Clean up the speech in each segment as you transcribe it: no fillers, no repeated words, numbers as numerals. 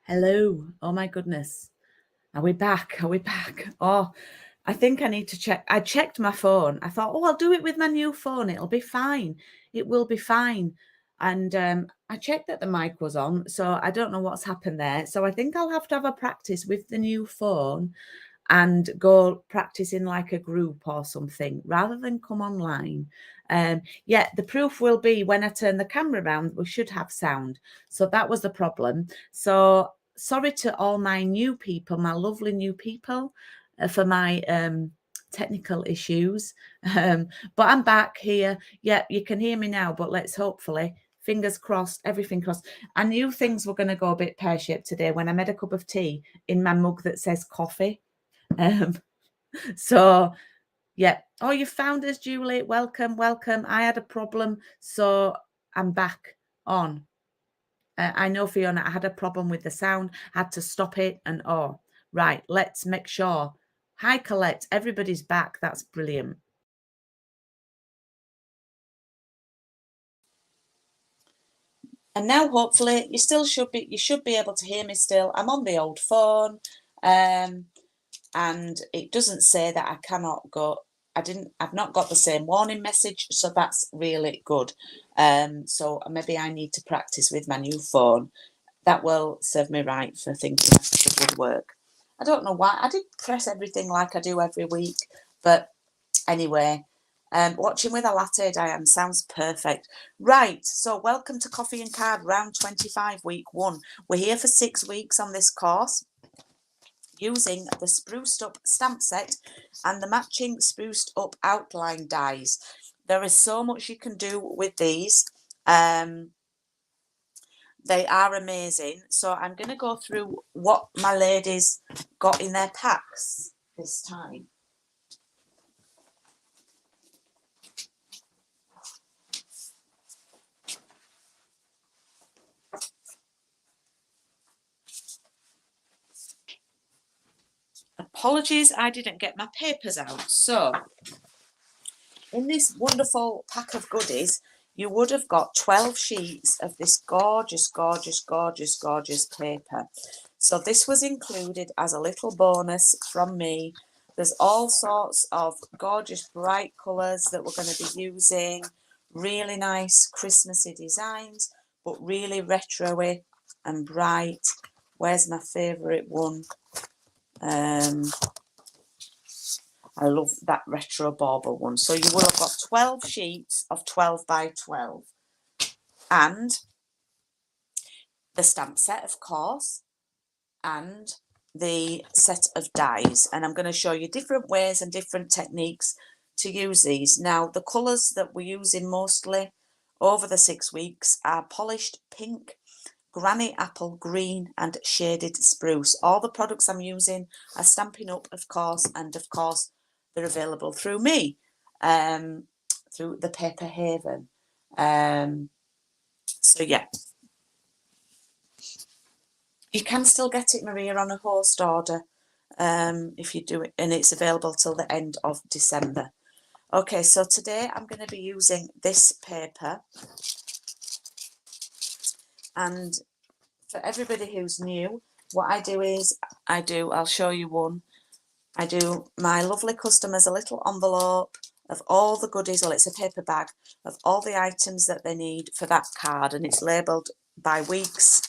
Hello. Oh my goodness. Are we back? Are we back? Oh, I think I need to check. I checked my phone. I thought, oh, I'll do it with my new phone. It'll be fine. It will be fine. And I checked that the mic was on. So I don't know what's happened there. So I think I'll have to have a practice with the new phone and go practice in like a group or something rather than come online. Yeah, the proof will be when I turn the camera around, we should have sound. So that was the problem. So sorry to all my new people, my lovely new people, for my technical issues. But I'm back here. Yeah, you can hear me now, but let's hopefully, fingers crossed, everything crossed. I knew things were going to go a bit pear-shaped today when I made a cup of tea in my mug that says coffee. So yeah. Oh, you found us, Julie. Welcome, welcome. I had a problem, so I'm back on. I know, Fiona, I had a problem with the sound, had to stop it, and oh, right, let's make sure. Hi, Colette. Everybody's back. That's brilliant. And now, hopefully, you should be able to hear me still. I'm on the old phone, and it doesn't say that I cannot go. I've not got the same warning message, so that's really good. So maybe I need to practice with my new phone. That will serve me right for thinking it would work. I don't know why. I did press everything like I do every week, but anyway, watching with a latte, Diane, sounds perfect. Right, so welcome to Coffee and Card Round 25, Week 1. We're here for 6 weeks on this course, using the spruced up stamp set and the matching spruced up outline dies. There is so much you can do with these. They are amazing. So I'm going to go through what my ladies got in their packs this time. Apologies, I didn't get my papers out. So in this wonderful pack of goodies, you would have got 12 sheets of this gorgeous, gorgeous, gorgeous, gorgeous paper. So this was included as a little bonus from me. There's all sorts of gorgeous bright colours that we're going to be using. Really nice Christmassy designs, but really retro-y and bright. Where's my favourite one? I love that retro bauble one. So you will have got 12 sheets of 12 by 12. And the stamp set, of course, and the set of dies. And I'm going to show you different ways and different techniques to use these. Now, the colours that we're using mostly over the 6 weeks are polished pink, granny apple green and shaded spruce. All the products I'm using are Stampin' Up, of course, and of course they're available through me, through the Paper Haven. So yeah, you can still get it, Maria, on a host order if you do it, and it's available till the end of December. Okay, so today I'm going to be using this paper, and for everybody who's new, what I do is I'll show you one. I do my lovely customers a little envelope of all the goodies. Well, it's a paper bag of all the items that they need for that card, and it's labelled by weeks.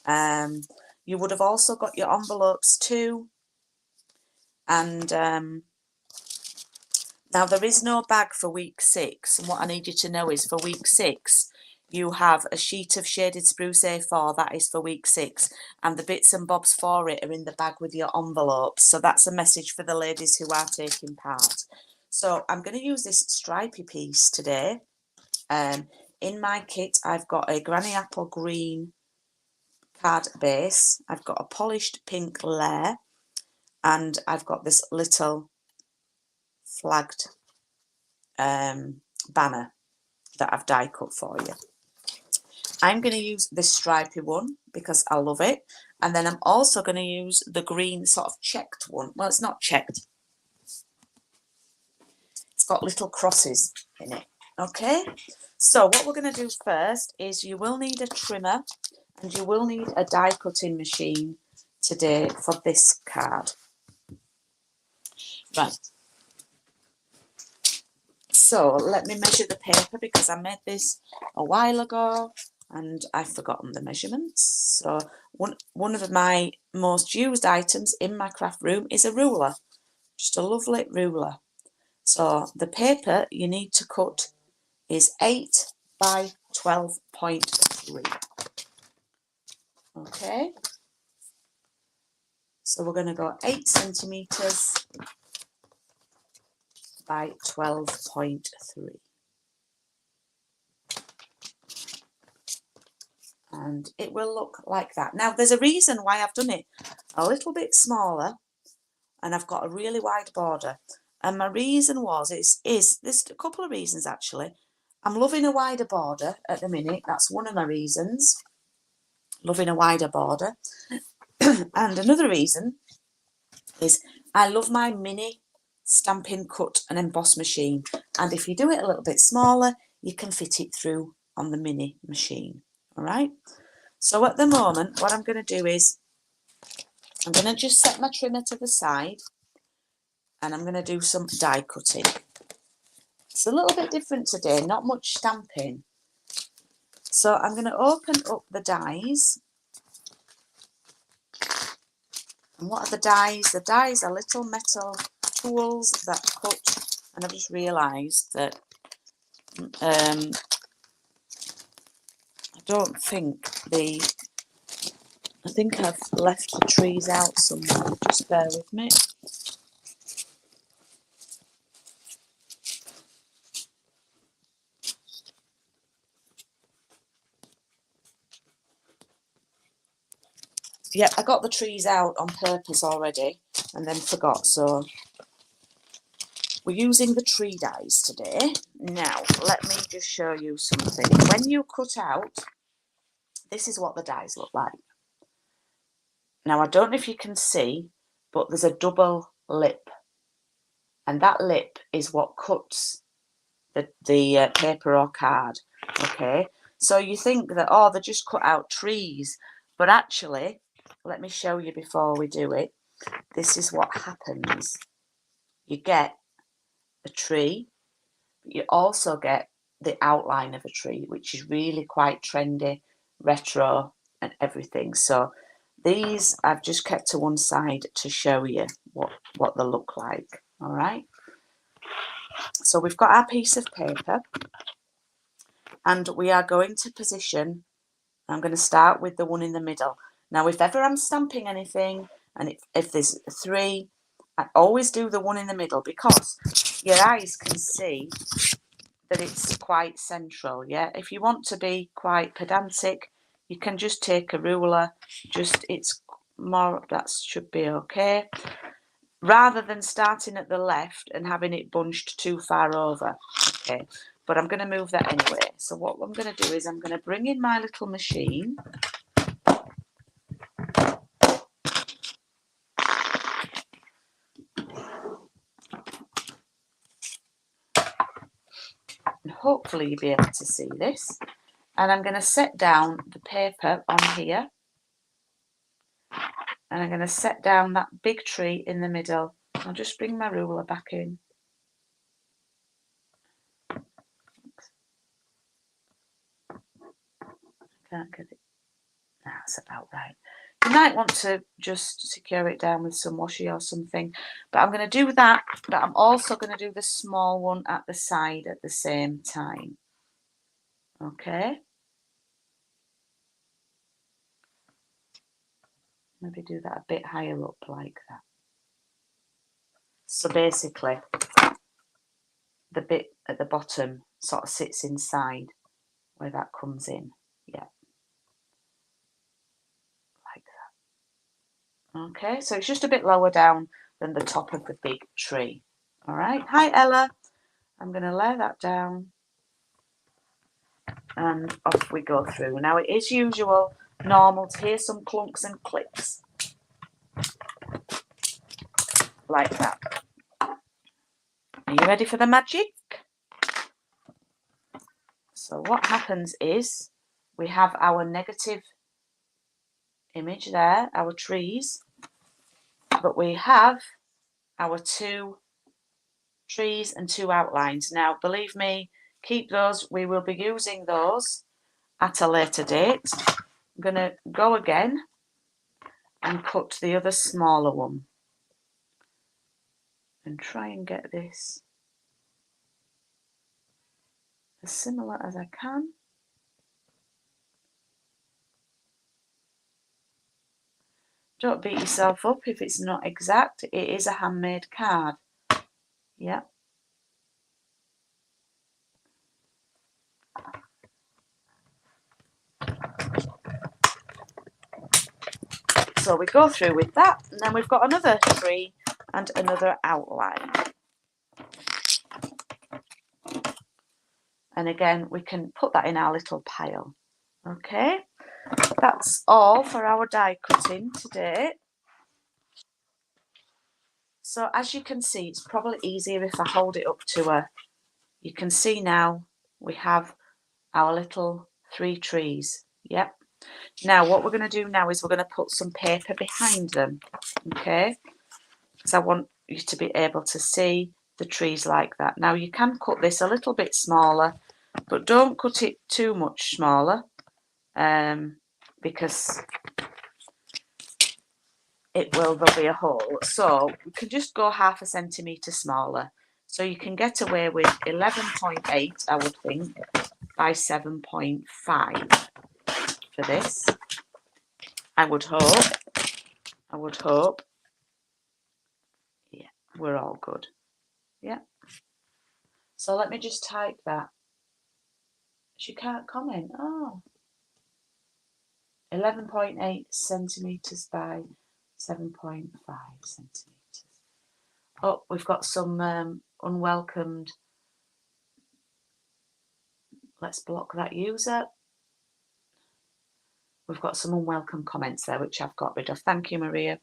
You would have also got your envelopes too. And now there is no bag for week 6. And what I need you to know is for week 6, you have a sheet of shaded spruce A4, that is for week 6, and the bits and bobs for it are in the bag with your envelopes. So that's a message for the ladies who are taking part. So I'm going to use this stripy piece today. In my kit, I've got a granny apple green card base. I've got a polished pink layer, and I've got this little flagged banner that I've die cut for you. I'm going to use this stripy one because I love it. And then I'm also going to use the green sort of checked one. Well, it's not checked. It's got little crosses in it. Okay. So what we're going to do first is you will need a trimmer. And you will need a die cutting machine today for this card. Right. So let me measure the paper because I made this a while ago and I've forgotten the measurements. So one of my most used items in my craft room is a ruler, just a lovely ruler. So the paper you need to cut is 8 by 12.3. Okay, so we're going to go 8 centimetres by 12.3. And it will look like that. Now there's a reason why I've done it a little bit smaller and I've got a really wide border. And my reason is there's a couple of reasons actually. I'm loving a wider border at the minute. That's one of my reasons. Loving a wider border. And another reason is I love my mini Stampin' Cut and Emboss machine. And if you do it a little bit smaller, you can fit it through on the mini machine. All right. So at the moment, what I'm going to do is I'm going to just set my trimmer to the side and I'm going to do some die cutting. It's a little bit different today, not much stamping. So I'm going to open up the dies. And what are the dies? The dies are little metal tools that cut. And I've just realised that I don't think I think I've left the trees out somewhere. Just bear with me. Yep, I got the trees out on purpose already and then forgot. So we're using the tree dies today. Now, let me just show you something. When you cut out, this is what the dies look like. Now, I don't know if you can see, but there's a double lip. And that lip is what cuts the paper or card. Okay, so you think that, oh, they just cut out trees. But actually, let me show you before we do it. This is what happens. You get a tree, but you also get the outline of a tree, which is really quite trendy, retro and everything. So these I've just kept to one side to show you what they look like. All right. So we've got our piece of paper and we are going to position. I'm going to start with the one in the middle. Now, if ever I'm stamping anything and if there's 3, I always do the one in the middle because your eyes can see that it's quite central. Yeah, if you want to be quite pedantic, you can just take a ruler. It's more, that should be okay. Rather than starting at the left and having it bunched too far over. Okay, but I'm going to move that anyway. So what I'm going to do is I'm going to bring in my little machine. And hopefully you'll be able to see this. And I'm going to set down the paper on here. And I'm going to set down that big tree in the middle. I'll just bring my ruler back in. Can't get it. That's about right. You might want to just secure it down with some washi or something. But I'm going to do that. But I'm also going to do the small one at the side at the same time. Okay. Maybe do that a bit higher up like that. So basically, the bit at the bottom sort of sits inside where that comes in. Yeah. Like that. Okay, so it's just a bit lower down than the top of the big tree. All right. Hi, Ella. I'm going to lay that down. And off we go through. Now, it is normal to hear some clunks and clicks. Like that. Are you ready for the magic? So what happens is we have our negative image there, our trees, but we have our 2 trees and 2 outlines. Now, believe me, keep those. We will be using those at a later date. I'm going to go again and cut the other smaller one and try and get this as similar as I can. Don't beat yourself up if it's not exact. It is a handmade card. Yeah. So we go through with that, and then we've got another tree and another outline. And again, we can put that in our little pile. Okay, that's all for our die cutting today. So as you can see, it's probably easier if I hold it up to her. You can see now we have our little 3 trees. Yep. Now what we're going to do now is we're going to put some paper behind them. Okay, because I want you to be able to see the trees like that. Now you can cut this a little bit smaller, but don't cut it too much smaller, because there'll be a hole. So we can just go half a centimetre smaller. So you can get away with 11.8, I would think, by 7.5 for this. I would hope. Yeah, we're all good. Yeah. So let me just type that. She can't comment. Oh. 11.8 centimetres by 7.5 centimetres. Oh, we've got some unwelcomed. Let's block that user. We've got some unwelcome comments there, which I've got rid of. Thank you, Maria.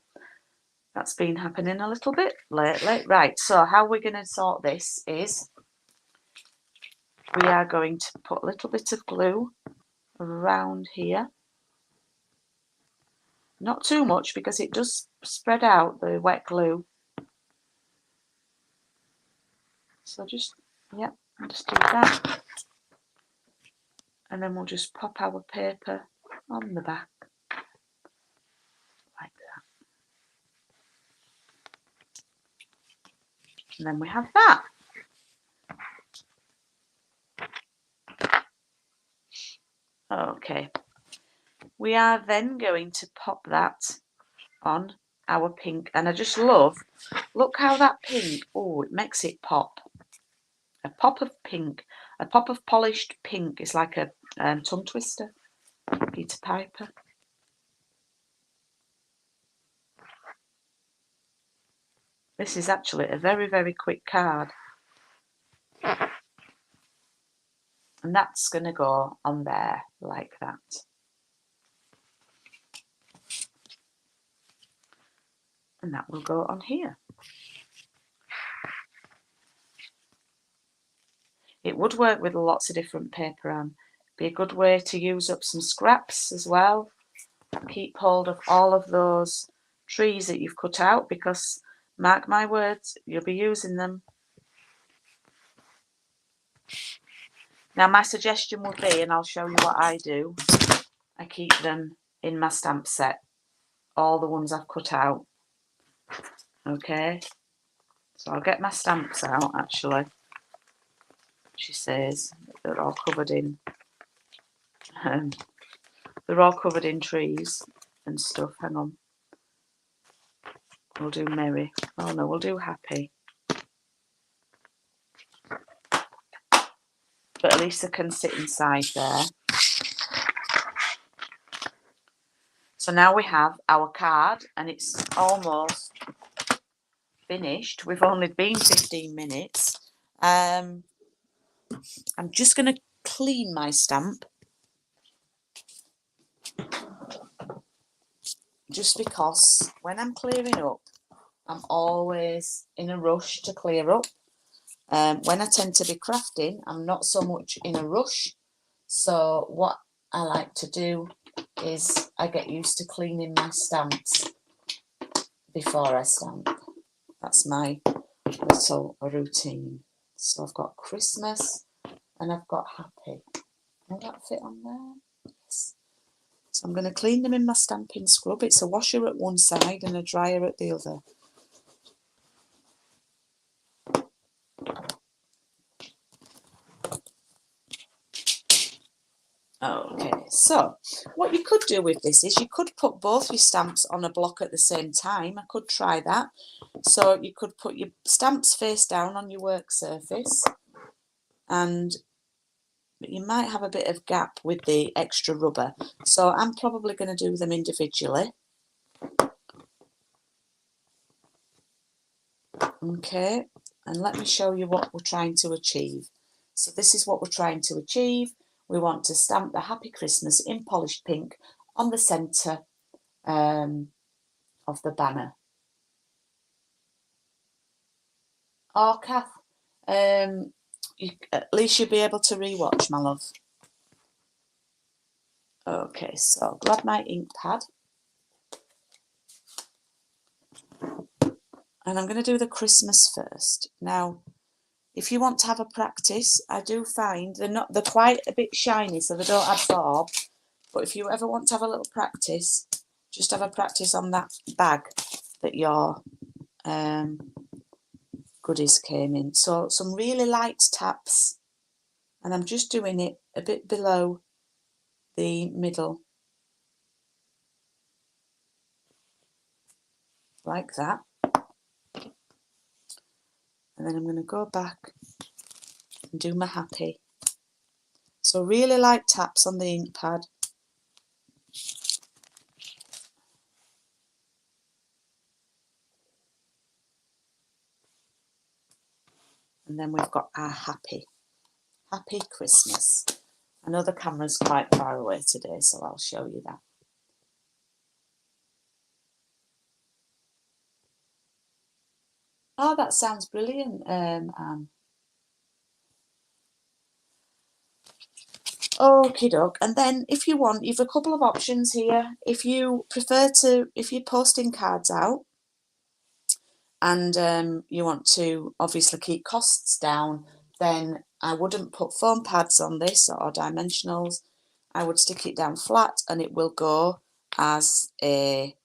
That's been happening a little bit lately. Right, so how we're going to sort this is we are going to put a little bit of glue around here. Not too much because it does spread out, the wet glue. So just do that. And then we'll just pop our paper on the back like that. And then we have that. Okay. We are then going to pop that on our pink. And I just love, look how that pink, oh, it makes it pop. A pop of pink, a pop of polished pink is like a tongue twister. Peter Piper. This is actually a very, very quick card. And that's going to go on there like that. And that will go on here. It would work with lots of different paper on. Be a good way to use up some scraps as well. Keep hold of all of those trees that you've cut out, because mark my words, you'll be using them. Now my suggestion would be, and I'll show you what I do, I keep them in my stamp set, all the ones I've cut out. Okay, so I'll get my stamps out actually. She says they're all covered in trees and stuff. Hang on, we'll do merry. Oh no, we'll do happy. But at least they can sit inside there. So now we have our card and it's almost finished. We've only been 15 minutes. I'm just going to clean my stamp. Just because when I'm clearing up, I'm always in a rush to clear up. When I tend to be crafting, I'm not so much in a rush. So what I like to do is I get used to cleaning my stamps before I stamp. That's my little routine. So I've got Christmas and I've got happy. Will that fit on there? Yes. So I'm going to clean them in my stamping scrub. It's a washer at one side and a dryer at the other. Okay, so what you could do with this is you could put both your stamps on a block at the same time. I could try that. So you could put your stamps face down on your work surface, and you might have a bit of gap with the extra rubber. So I'm probably going to do them individually. Okay, and let me show you what we're trying to achieve. So this is what we're trying to achieve. We want to stamp the Happy Christmas in polished pink on the centre of the banner. Oh, Kath, at least you'll be able to rewatch, my love. Okay, so grab my ink pad. And I'm going to do the Christmas first. Now, if you want to have a practice, I do find they're quite a bit shiny, so they don't absorb. But if you ever want to have a little practice, just have a practice on that bag that your goodies came in. So some really light taps, and I'm just doing it a bit below the middle, like that. And then I'm going to go back and do my happy. So really light taps on the ink pad. And then we've got our happy Christmas. I know the camera's quite far away today, so I'll show you that. Oh, that sounds brilliant, Anne. Okie doke. And then if you want, you've a couple of options here. If you prefer to, if you're posting cards out and you want to obviously keep costs down, then I wouldn't put foam pads on this or dimensionals. I would stick it down flat and it will go as a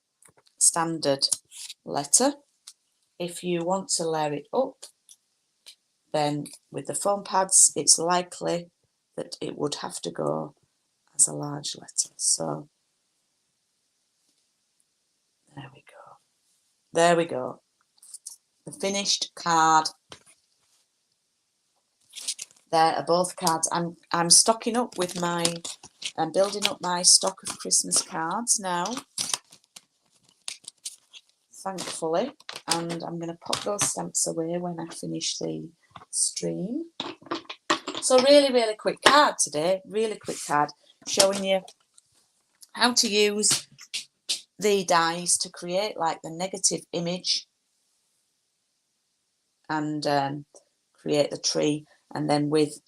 standard letter. If you want to layer it up, then with the foam pads, it's likely that it would have to go as a large letter. So there we go. There we go. The finished card. There are both cards. I'm stocking up with I'm building up my stock of Christmas cards now, thankfully, and I'm going to pop those stamps away when I finish the stream. So really, really quick card today, really quick card, showing you how to use the dies to create like the negative image and create the tree, and then with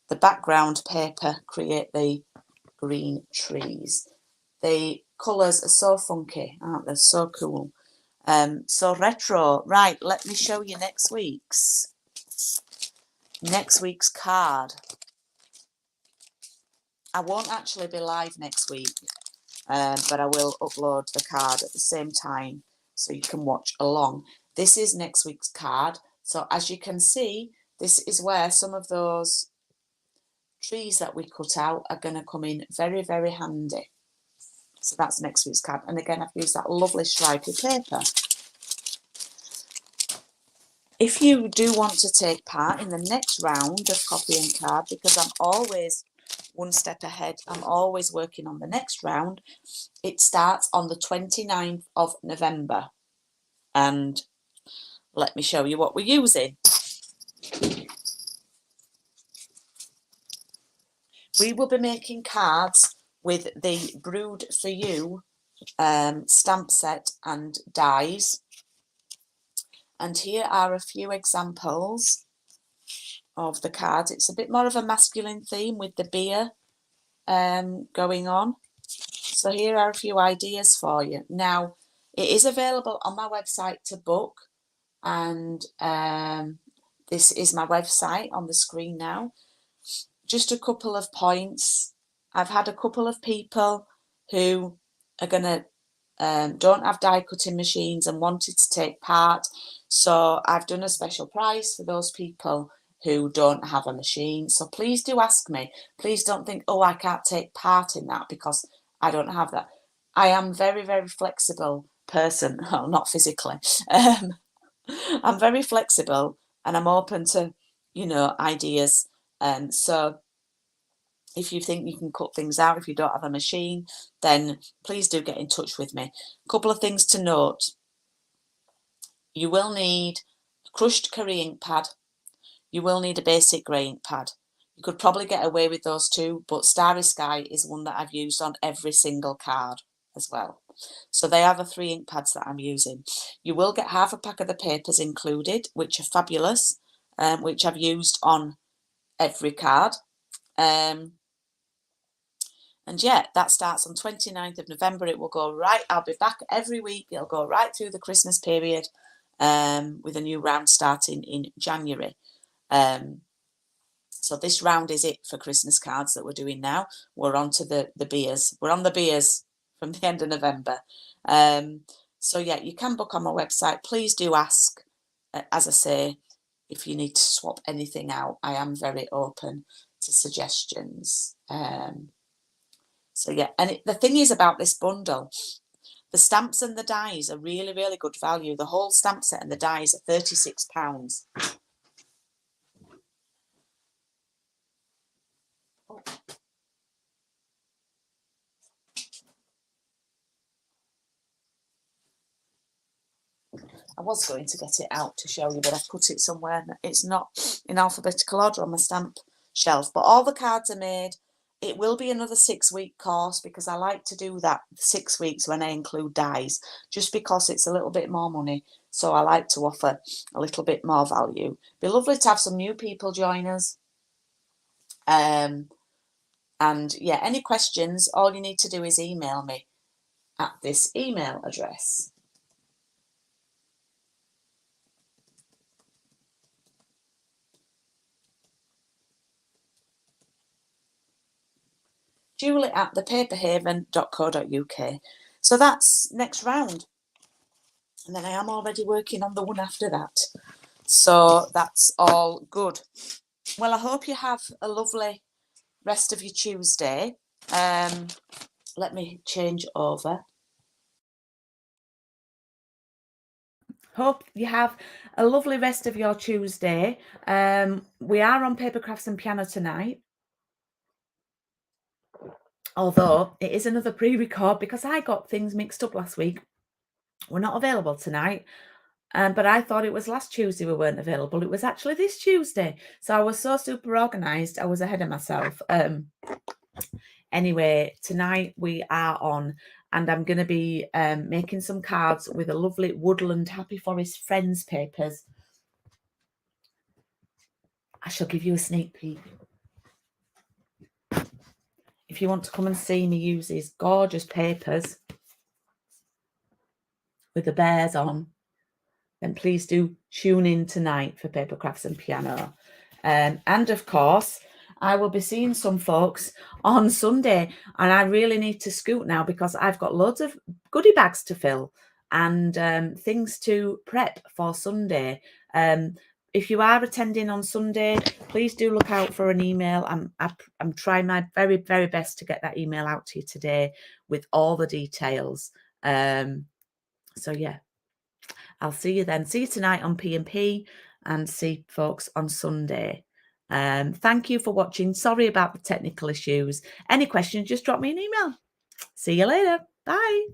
the background paper create the green trees. The colours are so funky, aren't they? So cool. So retro. Right, let me show you next week's card. I won't actually be live next week, but I will upload the card at the same time so you can watch along. This is next week's card. So as you can see, this is where some of those trees that we cut out are going to come in very, very handy. So that's next week's card. And again, I've used that lovely stripy paper. If you do want to take part in the next round of copying card, because I'm always one step ahead, I'm always working on the next round, it starts on the 29th of November. And let me show you what we're using. We will be making cards with the Brood for You stamp set and dies. And here are a few examples of the cards. It's a bit more of a masculine theme with the beer going on. So here are a few ideas for you. Now, it is available on my website to book, and this is my website on the screen now. Just a couple of points. I've had a couple of people who are going to don't have die cutting machines and wanted to take part. So I've done a special price for those people who don't have a machine. So please do ask me. Please don't think, oh, I can't take part in that because I don't have that. I am very, very flexible person. Well, not physically. I'm very flexible and I'm open to, ideas. So if you think you can cut things out, if you don't have a machine, then please do get in touch with me. A couple of things to note. You will need a crushed curry ink pad. You will need a basic grey ink pad. You could probably get away with those two, but Starry Sky is one that I've used on every single card as well. So they are the 3 ink pads that I'm using. You will get half a pack of the papers included, which are fabulous, which I've used on every card. And yeah, that starts on 29th of November. It will go right. I'll be back every week. It'll go right through the Christmas period with a new round starting in January. So this round is it for Christmas cards that we're doing now. We're on to the beers. We're on the beers from the end of November. So yeah, you can book on my website. Please do ask, as I say, if you need to swap anything out. I am very open to suggestions. So yeah, and the thing is about this bundle, the stamps and the dies are really, really good value. The whole stamp set and the dies are £36. Oh. I was going to get it out to show you, but I've put it somewhere. It's not in alphabetical order on my stamp shelf, but all the cards are made. It will be another 6-week course because I like to do that 6 weeks when I include dies, just because it's a little bit more money. So I like to offer a little bit more value. Be lovely to have some new people join us. And yeah, any questions, all you need to do is email me at this email address. Julie at thepaperhaven.co.uk. So that's next round. And then I am already working on the one after that. So that's all good. Well, I hope you have a lovely rest of your Tuesday. Let me change over. Hope you have a lovely rest of your Tuesday. We are on Paper Crafts and Piano tonight. Although it is another pre-record because I got things mixed up last week. We're not available tonight. But I thought it was last Tuesday we weren't available. It was actually this Tuesday. So I was so super organised. I was ahead of myself. Anyway, tonight we are on, and I'm going to be making some cards with a lovely Woodland Happy Forest Friends papers. I shall give you a sneak peek. If you want to come and see me use these gorgeous papers with the bears on, then please do tune in tonight for Paper Crafts and Piano. And of course, I will be seeing some folks on Sunday, and I really need to scoot now because I've got loads of goodie bags to fill and things to prep for Sunday. If you are attending on Sunday, please do look out for an email. I'm trying my very, very best to get that email out to you today with all the details. So yeah, I'll see you then. See you tonight on P&P and see folks on Sunday. Thank you for watching. Sorry about the technical issues. Any questions, just drop me an email. See you later. Bye.